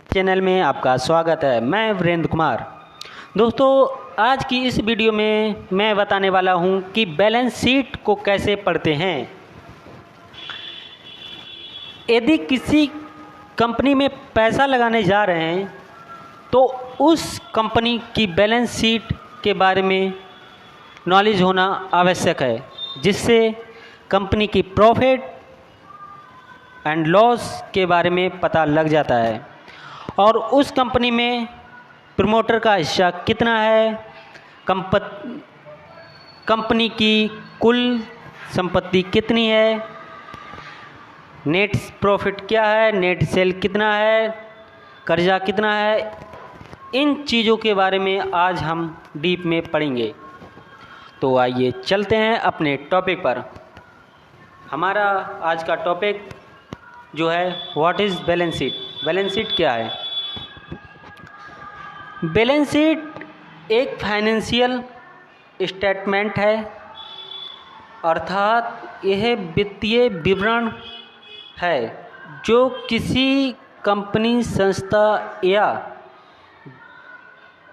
Channel में आपका स्वागत है। मैं वीरेंद्र कुमार। दोस्तों, आज की इस वीडियो में मैं बताने वाला हूं कि बैलेंस शीट को कैसे पढ़ते हैं। यदि किसी कंपनी में पैसा लगाने जा रहे हैं तो उस कंपनी की बैलेंस शीट के बारे में नॉलेज होना आवश्यक है, जिससे कंपनी की प्रॉफिट एंड लॉस के बारे में पता लग जाता है और उस कंपनी में प्रमोटर का हिस्सा कितना है, कंपनी की कुल संपत्ति कितनी है, नेट प्रॉफिट क्या है, नेट सेल कितना है, कर्जा कितना है। इन चीज़ों के बारे में आज हम डीप में पढ़ेंगे। तो आइए चलते हैं अपने टॉपिक पर। हमारा आज का टॉपिक जो है what is balance sheet. Balance sheet क्या है? बैलेंस शीट एक फाइनेंशियल स्टेटमेंट है, अर्थात यह वित्तीय विवरण है जो किसी कंपनी, संस्था या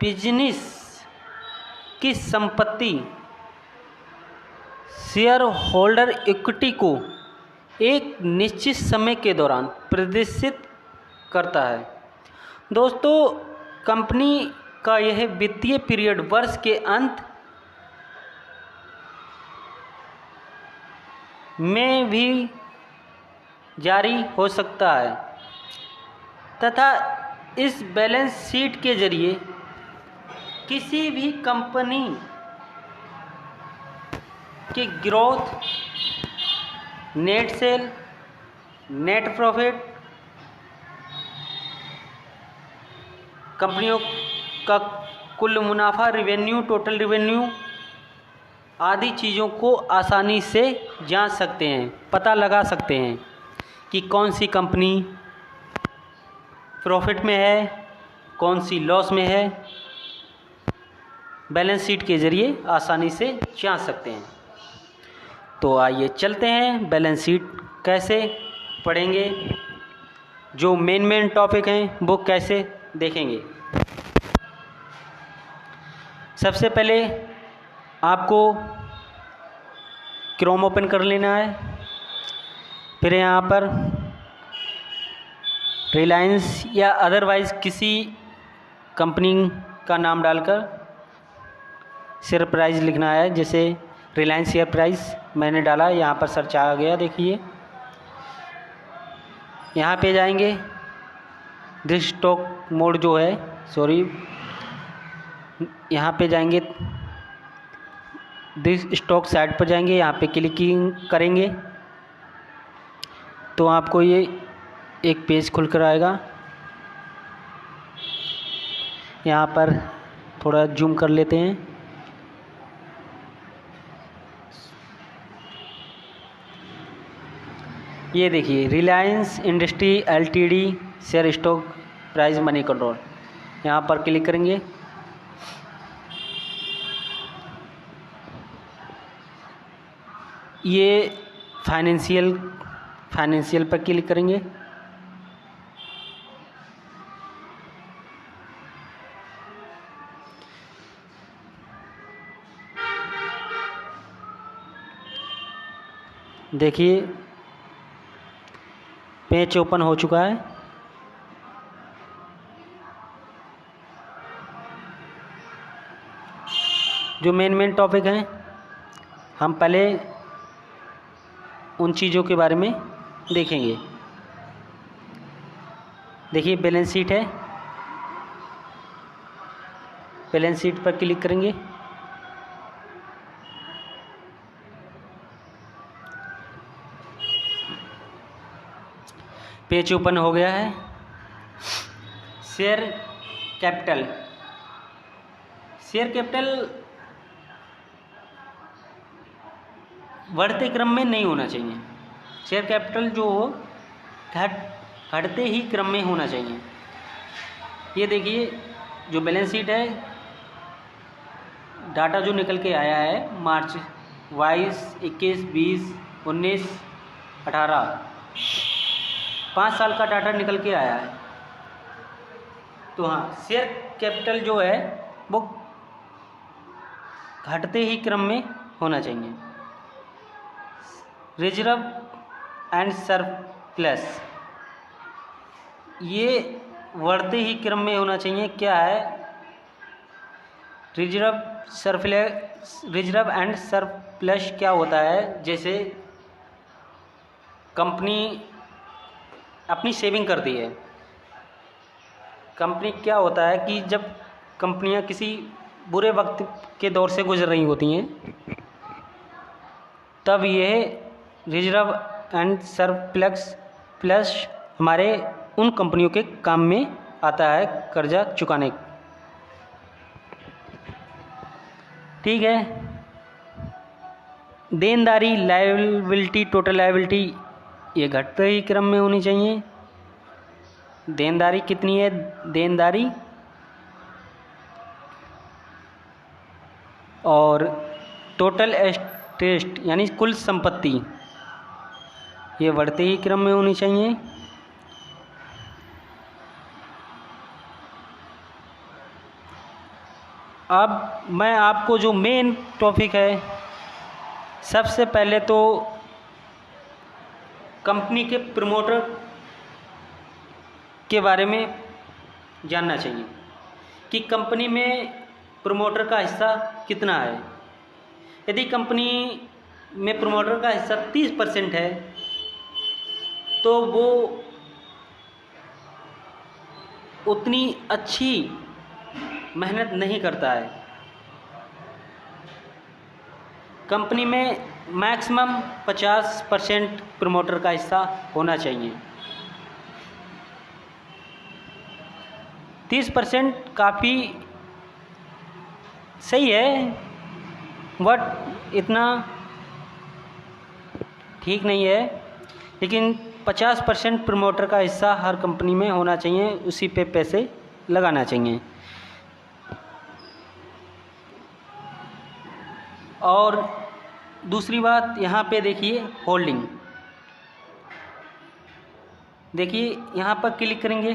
बिजनेस की संपत्ति, शेयर होल्डर इक्विटी को एक निश्चित समय के दौरान प्रदर्शित करता है। दोस्तों, कंपनी का यह वित्तीय पीरियड वर्ष के अंत में भी जारी हो सकता है तथा इस बैलेंस शीट के जरिए किसी भी कंपनी की growth, net cell, net profit, कंपनियों का कुल मुनाफा, रेवेन्यू, टोटल रेवेन्यू आदि चीज़ों को आसानी से जांच सकते हैं, पता लगा सकते हैं कि कौन सी कंपनी प्रॉफिट में है, कौन सी लॉस में है। बैलेंस शीट के ज़रिए आसानी से जांच सकते हैं। तो आइए चलते हैं बैलेंस शीट कैसे पढ़ेंगे, जो मेन टॉपिक हैं वो कैसे देखेंगे। सबसे पहले आपको क्रोम ओपन कर लेना है, फिर यहाँ पर रिलायंस या अदरवाइज़ किसी कंपनी का नाम डालकर शेयर प्राइस लिखना है। जैसे रिलायंस शेयर प्राइस मैंने डाला, यहाँ पर सर्च आ गया। देखिए यहाँ पे जाएंगे, दिस स्टॉक मोड जो है, यहाँ पे जाएंगे, दिस स्टॉक साइट पर जाएंगे, यहाँ पे क्लिकिंग करेंगे तो आपको ये एक पेज खुल कर आएगा। यहाँ पर थोड़ा जूम कर लेते हैं। ये देखिए, Reliance industry LTD share stock price money control, यहाँ पर क्लिक करेंगे। ये फाइनेंशियल पर क्लिक करेंगे। देखिए पेज ओपन हो चुका है। जो मेन टॉपिक हैं, हम पहले उन चीज़ों के बारे में देखेंगे। देखिए बैलेंस शीट है, बैलेंस शीट पर क्लिक करेंगे। पेज ओपन हो गया है। शेयर कैपिटल बढ़ते क्रम में नहीं होना चाहिए। शेयर कैपिटल जो हो घटते ही क्रम में होना चाहिए। ये देखिए जो बैलेंस शीट है, डाटा जो निकल के आया है मार्च 22, 21, 20, 19, 18, 5 साल का डाटा निकल के आया है। तो हाँ, शेयर कैपिटल जो है वो घटते ही क्रम में होना चाहिए। रिजर्व एंड सरप्लस ये बढ़ते ही क्रम में होना चाहिए। क्या है रिजर्व एंड सरप्लस? क्या होता है, जैसे कंपनी अपनी सेविंग करती है। कंपनी क्या होता है कि जब कंपनियां किसी बुरे वक्त के दौर से गुजर रही होती हैं तब यह रिजर्व एंड सरप्लस हमारे उन कंपनियों के काम में आता है कर्जा चुकाने। ठीक है। देनदारी लायबिलिटी, टोटल लायबिलिटी ये घटते ही क्रम में होनी चाहिए। देनदारी कितनी है? देनदारी और टोटल एस्टेट यानी कुल संपत्ति ये बढ़ते ही क्रम में होनी चाहिए। अब मैं आपको जो मेन टॉपिक है, सबसे पहले तो कंपनी के प्रमोटर के बारे में जानना चाहिए कि कंपनी में प्रमोटर का हिस्सा कितना है। यदि कंपनी में प्रमोटर का हिस्सा 30% है तो वो उतनी अच्छी मेहनत नहीं करता है। कंपनी में मैक्सिमम 50% प्रमोटर का हिस्सा होना चाहिए। 30% काफ़ी सही है, बट इतना ठीक नहीं है। लेकिन 50% प्रमोटर का हिस्सा हर कंपनी में होना चाहिए, उसी पे पैसे लगाना चाहिए। और दूसरी बात यहाँ पे देखिए होल्डिंग, देखिए यहाँ पर क्लिक करेंगे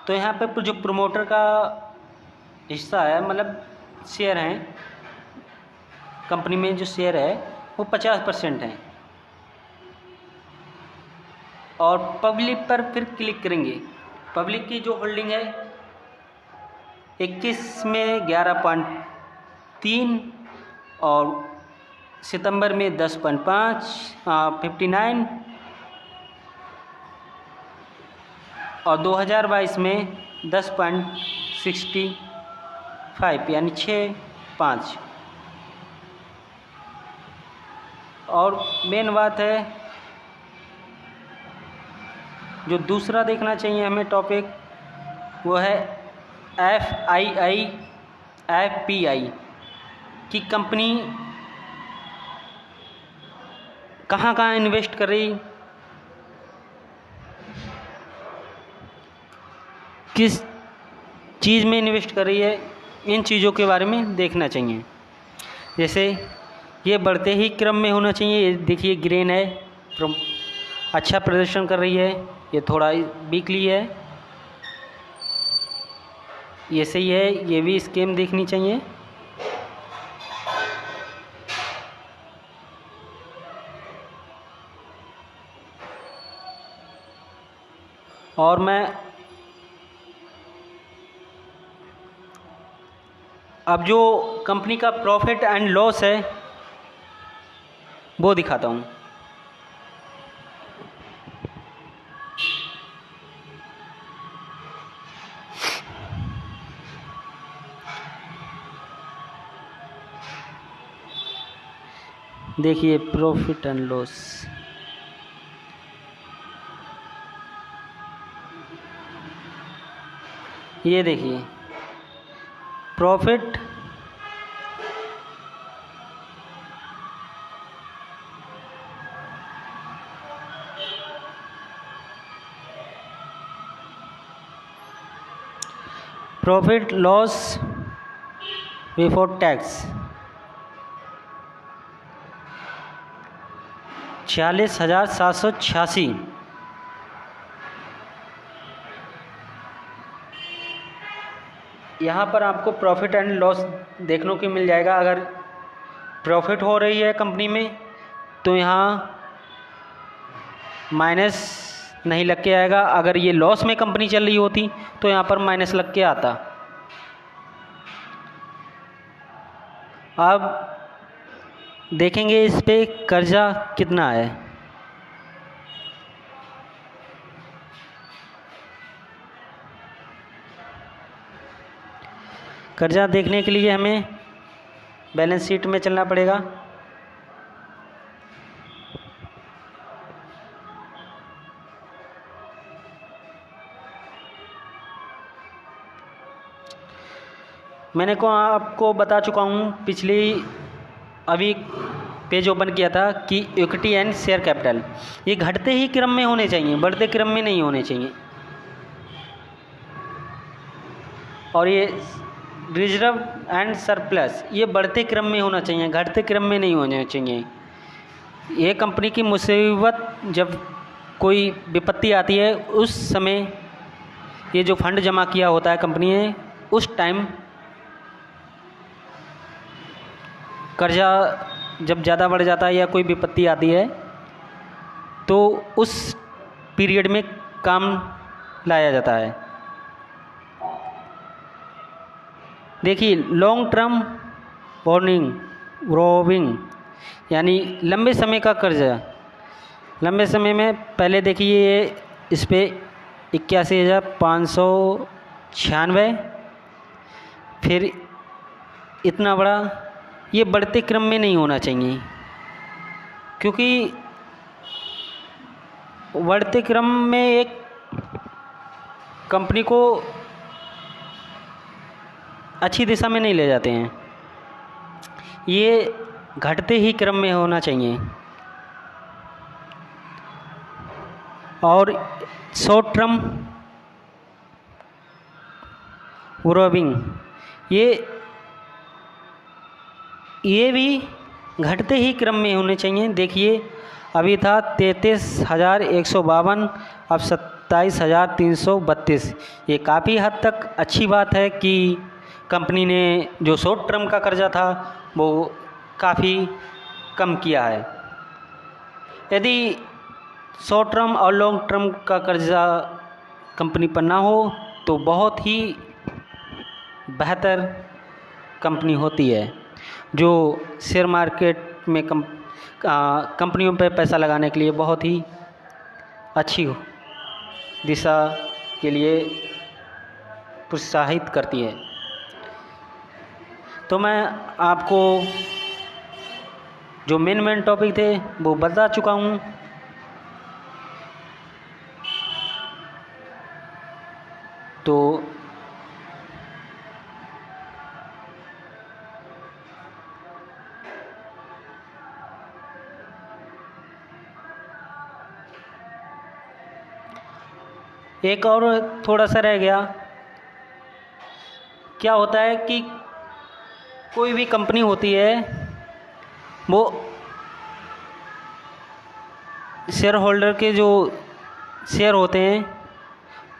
तो यहाँ पे जो प्रमोटर का हिस्सा है, मतलब शेयर हैं कंपनी में, जो शेयर है वो 50% है। और पब्लिक पर फिर क्लिक करेंगे। पब्लिक की जो होल्डिंग है 21 में 11.3 और सितंबर में 10.5 59 और 2022 में 10.65 यानी 6.5। और मेन बात है जो दूसरा देखना चाहिए हमें टॉपिक, वो है FPI कि कंपनी कहाँ कहाँ इन्वेस्ट कर रही, किस चीज़ में इन्वेस्ट कर रही है, इन चीज़ों के बारे में देखना चाहिए। जैसे ये बढ़ते ही क्रम में होना चाहिए। ये देखिए ग्रीन है, अच्छा प्रदर्शन कर रही है। ये थोड़ा वीकली है, ये सही है, ये भी स्कीम देखनी चाहिए। और मैं अब जो कंपनी का प्रॉफिट एंड लॉस है वो दिखाता हूँ। देखिए प्रॉफिट एंड लॉस, ये देखिए प्रॉफिट लॉस बिफोर टैक्स 46,786। यहाँ पर आपको प्रॉफिट एंड लॉस देखने को मिल जाएगा। अगर प्रॉफिट हो रही है कंपनी में तो यहाँ माइनस नहीं लग के आएगा, अगर ये लॉस में कंपनी चल रही होती तो यहाँ पर माइनस लग के आता। अब देखेंगे इस पे कर्जा कितना है। कर्जा देखने के लिए हमें बैलेंस शीट में चलना पड़ेगा। मैंने को आपको बता चुका हूँ पिछली अभी पेज ओपन किया था कि इक्विटी एंड शेयर कैपिटल ये घटते ही क्रम में होने चाहिए, बढ़ते क्रम में नहीं होने चाहिए। और ये रिजर्व एंड सरप्लस ये बढ़ते क्रम में होना चाहिए, घटते क्रम में नहीं होने चाहिए। ये कंपनी की मुसीबत जब कोई विपत्ति आती है उस समय ये जो फंड जमा किया होता है कंपनी ने, उस टाइम कर्जा जब ज़्यादा बढ़ जाता है या कोई विपत्ति आती है तो उस पीरियड में काम लाया जाता है। देखिए लॉन्ग टर्म बोरोविंग यानी लंबे समय का कर्जा। लंबे समय में पहले देखिए ये इस पे 81,596, फिर इतना बड़ा, ये बढ़ते क्रम में नहीं होना चाहिए क्योंकि बढ़ते क्रम में एक कंपनी को अच्छी दिशा में नहीं ले जाते हैं। ये घटते ही क्रम में होना चाहिए। और शॉर्ट टर्म बोरोविंग ये भी घटते ही क्रम में होने चाहिए। देखिए अभी था 33,152, अब 27,332। ये काफ़ी हद तक अच्छी बात है कि कंपनी ने जो शॉर्ट टर्म का कर्जा था वो काफ़ी कम किया है। यदि शॉर्ट टर्म और लॉन्ग टर्म का कर्जा कंपनी पर ना हो तो बहुत ही बेहतर कंपनी होती है, जो शेयर मार्केट में कंपनियों पर पैसा लगाने के लिए बहुत ही अच्छी दिशा के लिए प्रोत्साहित करती है। तो मैं आपको जो मेन टॉपिक थे वो बता चुका हूँ। तो एक और थोड़ा सा रह गया। क्या होता है कि कोई भी कंपनी होती है वो शेयर होल्डर के जो शेयर होते हैं,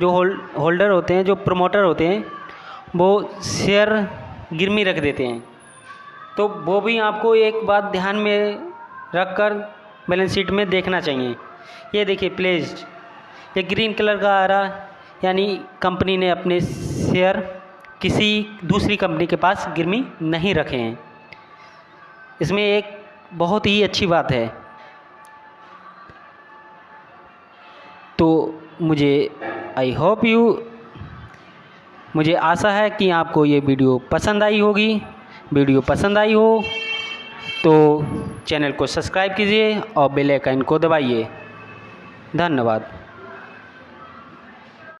जो होल्डर होते हैं, जो प्रमोटर होते हैं, वो शेयर गिरवी रख देते हैं। तो वो भी आपको एक बात ध्यान में रखकर बैलेंस शीट में देखना चाहिए। ये देखिए प्लेस्ड, ये ग्रीन कलर का आ रहा, यानी कंपनी ने अपने शेयर किसी दूसरी कंपनी के पास गिरवी नहीं रखे हैं। इसमें एक बहुत ही अच्छी बात है। तो मुझे आशा है कि आपको ये वीडियो पसंद आई होगी। वीडियो पसंद आई हो तो चैनल को सब्सक्राइब कीजिए और बेल आइकन को दबाइए। धन्यवाद।